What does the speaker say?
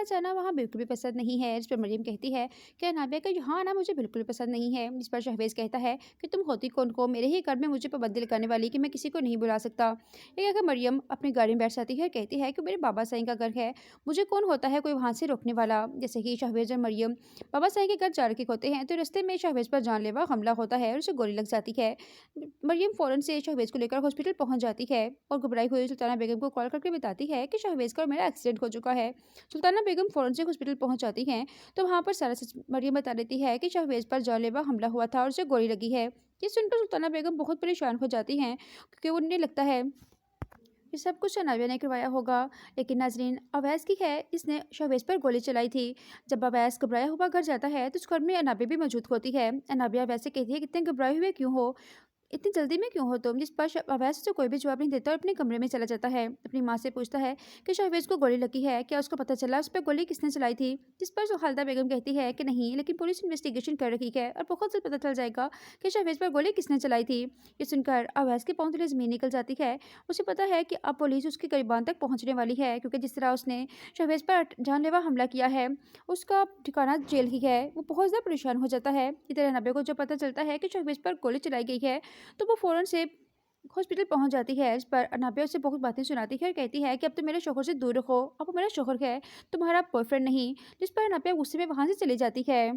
जाना वहाँ बिल्कुल भी पसंद नहीं है। इस पर मरियम कहती है कि अनाबिया का यहाँ आना मुझे बिल्कुल पसंद नहीं है। जिस पर शहवेज कहता है कि तुम होती कौन को मेरे ही घर में मुझे पाबंदी लगाने वाली कि मैं किसी को नहीं बुला सकता। ये कहकर मरियम अपनी गाड़ी में बैठ जाती है और कहती है कि मेरे बाबा साईं का घर है, मुझे कौन होता है कोई वहाँ से रोकने वाला। जैसे ही शहवेज और मरियम बाबा साईं के घर जा रखे होते हैं तो रास्ते में शहवेज पर जानलेवा हमला होता है और उसे गोली लग जाती है। मरियम फौरन से शहवेज को लेकर हॉस्पिटल पहुंच जाती है और घबराई हुई सुल्ताना बेगम को कॉल करके बताती है कि शहवेज का और मेरा एक्सीडेंट हो चुका है। सुल्ताना बेगम फौरन से हॉस्पिटल पहुंच जाती हैं तो वहां पर सारा सच मरियम बता देती है कि शहवेज पर जानलेवा हमला हुआ था और उसे गोली लगी है। ये सुनकर सुल्ताना बेगम बहुत परेशान हो जाती हैं क्योंकि उन्हें लगता है ये सब कुछ अनाबिया ने करवाया होगा। लेकिन नाजरीन, अवैस की है इसने शहवेज पर गोली चलाई थी। जब अवैस घबराया हुआ घर जाता है तो उस घर में अनाबिया भी मौजूद होती है। अनाबिया वैसे कहती है कितने घबराए हुए क्यों हो, इतनी जल्दी में क्यों हो तुम। जिस पर अवैस उसे कोई भी जवाब नहीं देता और अपने कमरे में चला जाता है। अपनी माँ से पूछता है कि शहवेज को गोली लगी है, क्या उसको पता चला उस पर गोली किसने चलाई थी। जिस पर खालिदा बेगम कहती है कि नहीं, लेकिन पुलिस इन्वेस्टिगेशन कर रही है और बहुत जल्द पता चल जाएगा कि शहवेज पर गोली किसने चलाई थी। ये सुनकर अवैस के पाँव तले जमीन निकल जाती है। उसे पता है कि अब पुलिस उसके करीबान तक पहुँचने वाली है क्योंकि जिस तरह उसने शहवेज पर जानलेवा हमला किया है उसका ठिकाना जेल ही है। वो बहुत ज़्यादा परेशान हो जाता है। इधर नबे को जब पता चलता है कि शहवेज पर गोली चलाई गई है तो वो फ़ौरन से हॉस्पिटल पहुंच जाती है। इस पर अनाबिया उसे बहुत बातें सुनाती है और कहती है कि अब तो मेरे शौहर से दूर रखो, अब वो मेरा शौहर है, तुम्हारा बॉयफ्रेंड नहीं। जिस पर अनाबिया गुस्से में वहाँ से चली जाती है।